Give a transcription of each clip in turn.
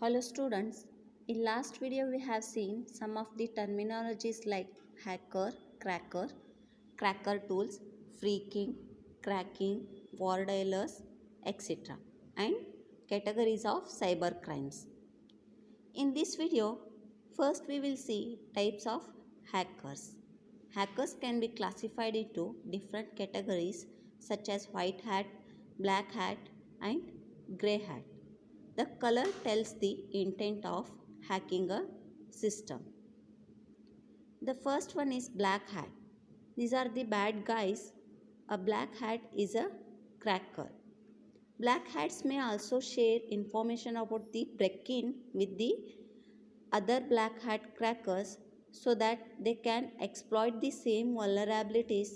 Hello students, in last video we have seen some of the terminologies like hacker, cracker tools, freaking, cracking, war dialers, etc. and categories of cyber crimes. In this video, first we will see types of hackers. Hackers can be classified into different categories such as white hat, black hat and grey hat. The color tells the intent of hacking a system. The first one is black hat. These are the bad guys. A black hat is a cracker. Black hats may also share information about the break-in with the other black hat crackers so that they can exploit the same vulnerabilities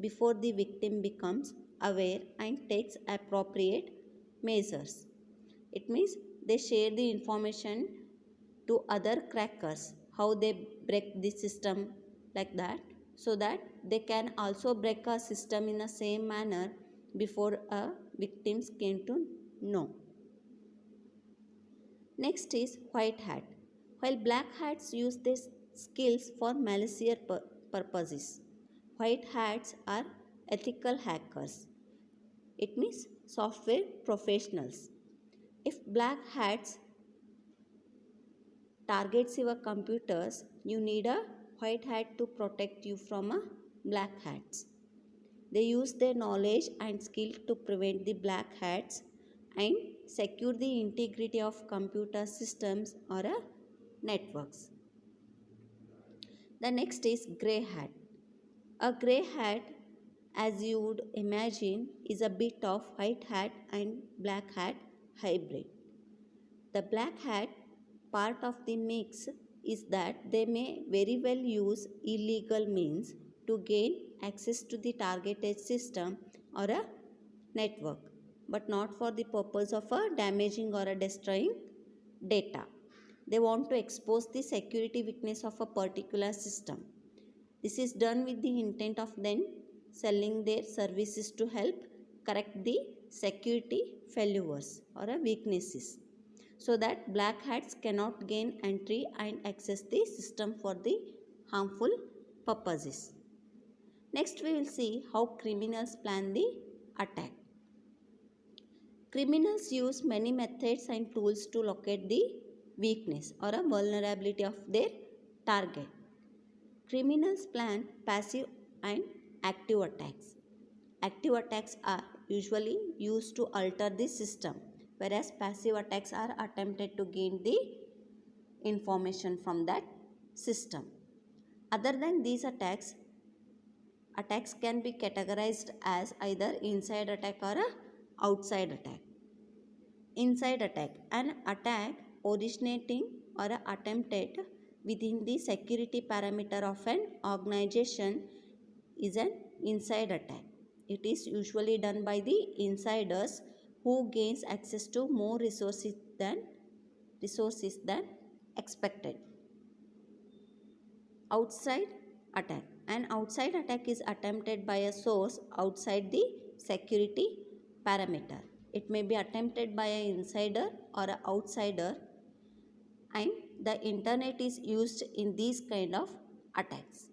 before the victim becomes aware and takes appropriate measures. It means they share the information to other crackers how they break the system like that so that they can also break a system in the same manner before a victims came to know. Next is white hat. While black hats use their skills for malicious purposes, white hats are ethical hackers. It means software professionals. If black hats targets your computers, you need a white hat to protect you from a black hats. They use their knowledge and skill to prevent the black hats and secure the integrity of computer systems or networks. The next is grey hat. A grey hat, as you would imagine, is a bit of white hat and black hat hybrid. The black hat part of the mix is that they may very well use illegal means to gain access to the targeted system or a network, but not for the purpose of damaging or destroying data. They want to expose the security weakness of a particular system. This is done with the intent of then selling their services to help correct the security failures or weaknesses so that black hats cannot gain entry and access the system for the harmful purposes. Next we will see how criminals plan the attack. Criminals use many methods and tools to locate the weakness or a vulnerability of their target. Criminals plan passive and active attacks. Active attacks are usually used to alter the system, whereas passive attacks are attempted to gain the information from that system. Other than these attacks, attacks can be categorized as either inside attack or a outside attack. Inside attack, an attack originating or attempted within the security parameter of an organization is an inside attack. It is usually done by the insiders who gains access to more resources than expected. Outside attack. An outside attack is attempted by a source outside the security parameter. It may be attempted by an insider or an outsider, and the internet is used in these kind of attacks.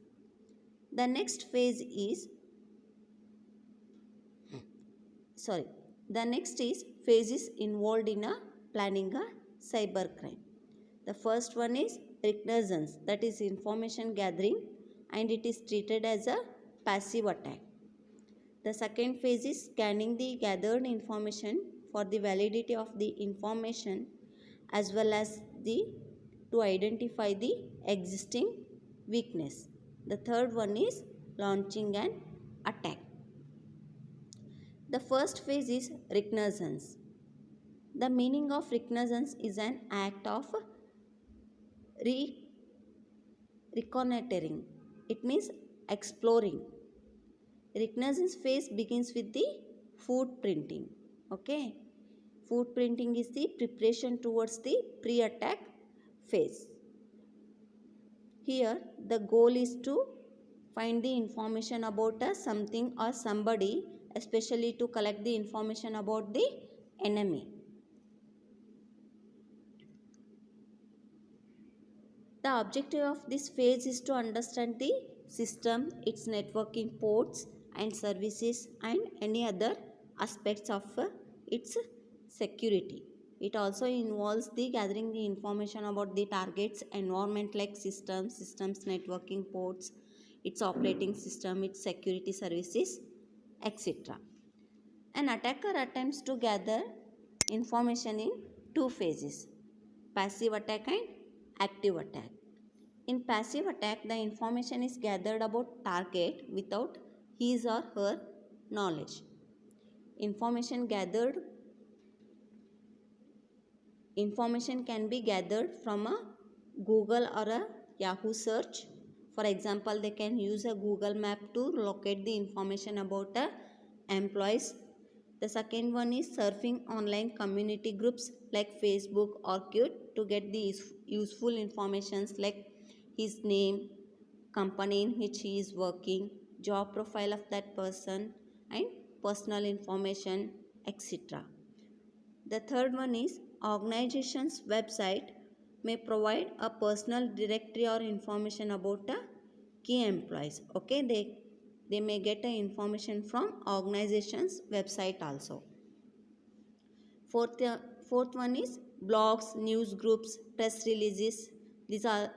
The next phase is sorry the next is phases involved in a planning a cyber crime. The first one is reconnaissance, that is information gathering, and it is treated as a passive attack. The second phase is scanning the gathered information for the validity of the information as well as the to identify the existing weakness. The third one is launching an attack. The first phase is reconnaissance. The meaning of reconnaissance is an act of reconnoitering. It means exploring. Reconnaissance phase begins with the footprinting. Okay. Footprinting is the preparation towards the pre-attack phase. Here the goal is to find the information about something or somebody, especially to collect the information about the enemy. The objective of this phase is to understand the system, its networking ports and services, and any other aspects of its security. It also involves the gathering the information about the target's environment like systems networking ports, its operating system, its security services, etc. An attacker attempts to gather information in two phases: passive attack and active attack. In passive attack, the information is gathered about target without his or her knowledge. Information gathered Information can be gathered from a Google or a Yahoo search. For example, they can use a Google map to locate the information about a employees. The second one is surfing online community groups like Facebook or Qt to get the useful informations like his name, company in which he is working, job profile of that person, and personal information, etc. The third one is organization's website may provide a personal directory or information about a key employees. Okay, they may get a information from organization's website also. Fourth, fourth one is blogs, news groups, press releases. These are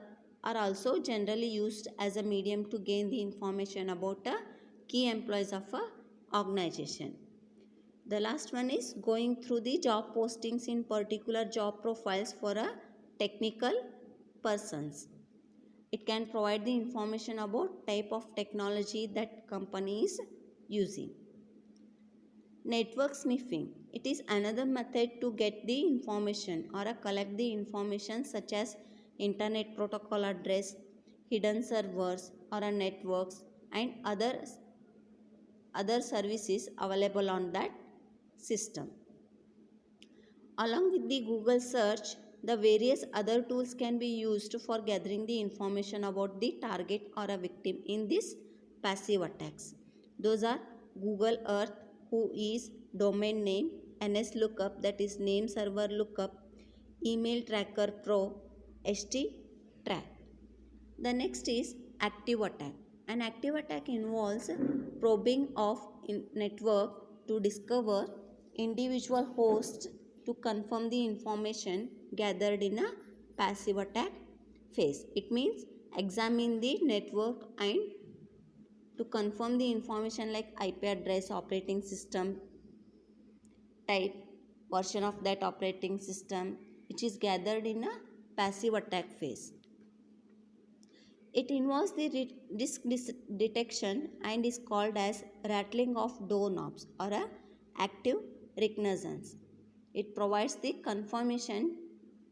also generally used as a medium to gain the information about a key employees of a organization. The last one is going through the job postings in particular job profiles for a technical persons. It can provide the information about type of technology that company is using. Network sniffing. It is another method to get the information or collect the information such as internet protocol address, hidden servers or networks and other services available on that system. Along with the Google search, the various other tools can be used for gathering the information about the target or a victim in these passive attacks. Those are Google Earth, who is domain name, NSLookup, that is name server lookup, Email Tracker Pro, HT-Track. The next is active attack. An active attack involves probing of network to discover individual hosts to confirm the information gathered in a passive attack phase. It means examine the network and to confirm the information like IP address, operating system type, version of that operating system, which is gathered in a passive attack phase. It involves the disk detection and is called as rattling of doorknobs or a active reconnaissance. It provides the confirmation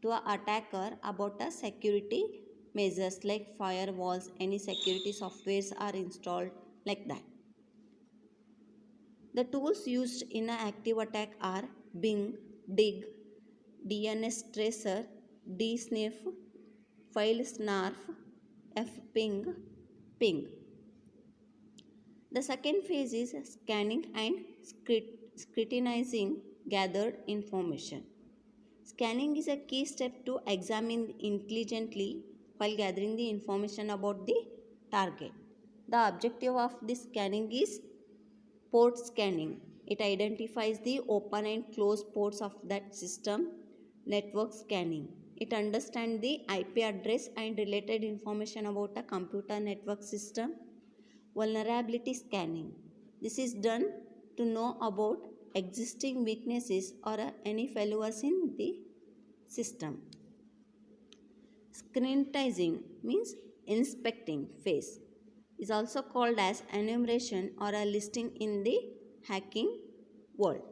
to an attacker about a security measures like firewalls, any security softwares are installed like that. The tools used in an active attack are Bing, Dig, DNS Tracer, DSniff, File Snarf, FPing, Ping. The second phase is scanning and scrutinizing gathered information. Scanning is a key step to examine intelligently while gathering the information about the target. The objective of this scanning is port scanning. It identifies the open and closed ports of that system. Network scanning. It understands the IP address and related information about a computer network system. Vulnerability scanning. This is done to know about existing weaknesses or any failures in the system. Scrutizing means inspecting phase is also called as enumeration or a listing in the hacking world.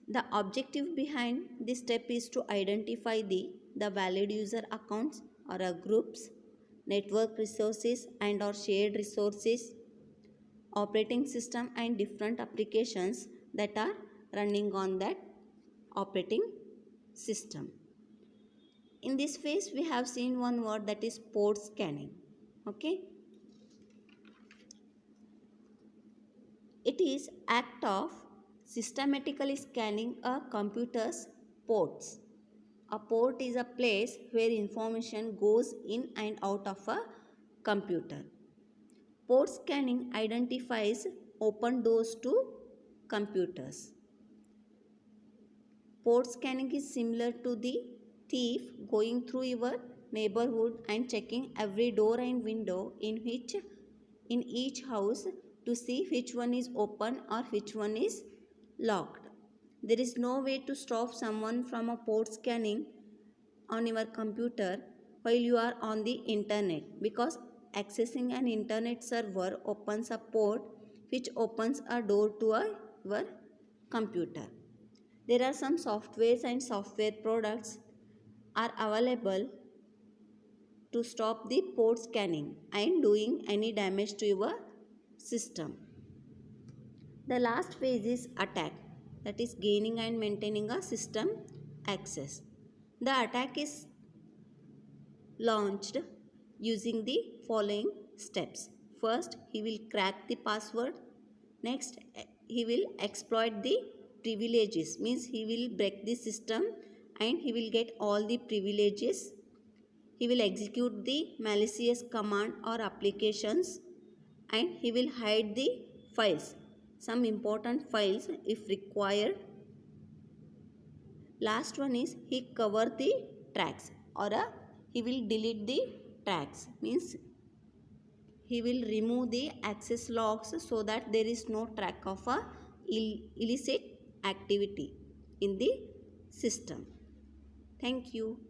The objective behind this step is to identify the valid user accounts or groups, network resources and or shared resources, operating system and different applications that are running on that operating system. In this phase we have seen one word, that is port scanning. Okay, it is act of systematically scanning a computer's ports A port is a place where information goes in and out of a computer. Port scanning identifies open doors to computers. Port scanning is similar to the thief going through your neighborhood and checking every door and window in each house to see which one is open or which one is locked. There is no way to stop someone from a port scanning on your computer while you are on the internet, because accessing an internet server opens a port which opens a door to your computer. There are some softwares and software products are available to stop the port scanning and doing any damage to your system. The last phase is attack, that is gaining and maintaining a system access. The attack is launched using the following steps. First, he will crack the password. Next, he will exploit the privileges, means he will break the system and he will get all the privileges. He will execute the malicious command or applications, and he will hide the files, some important files if required. Last one is he cover the tracks, or he will delete the tracks, means he will remove the access logs so that there is no track of a illicit activity in the system. Thank you.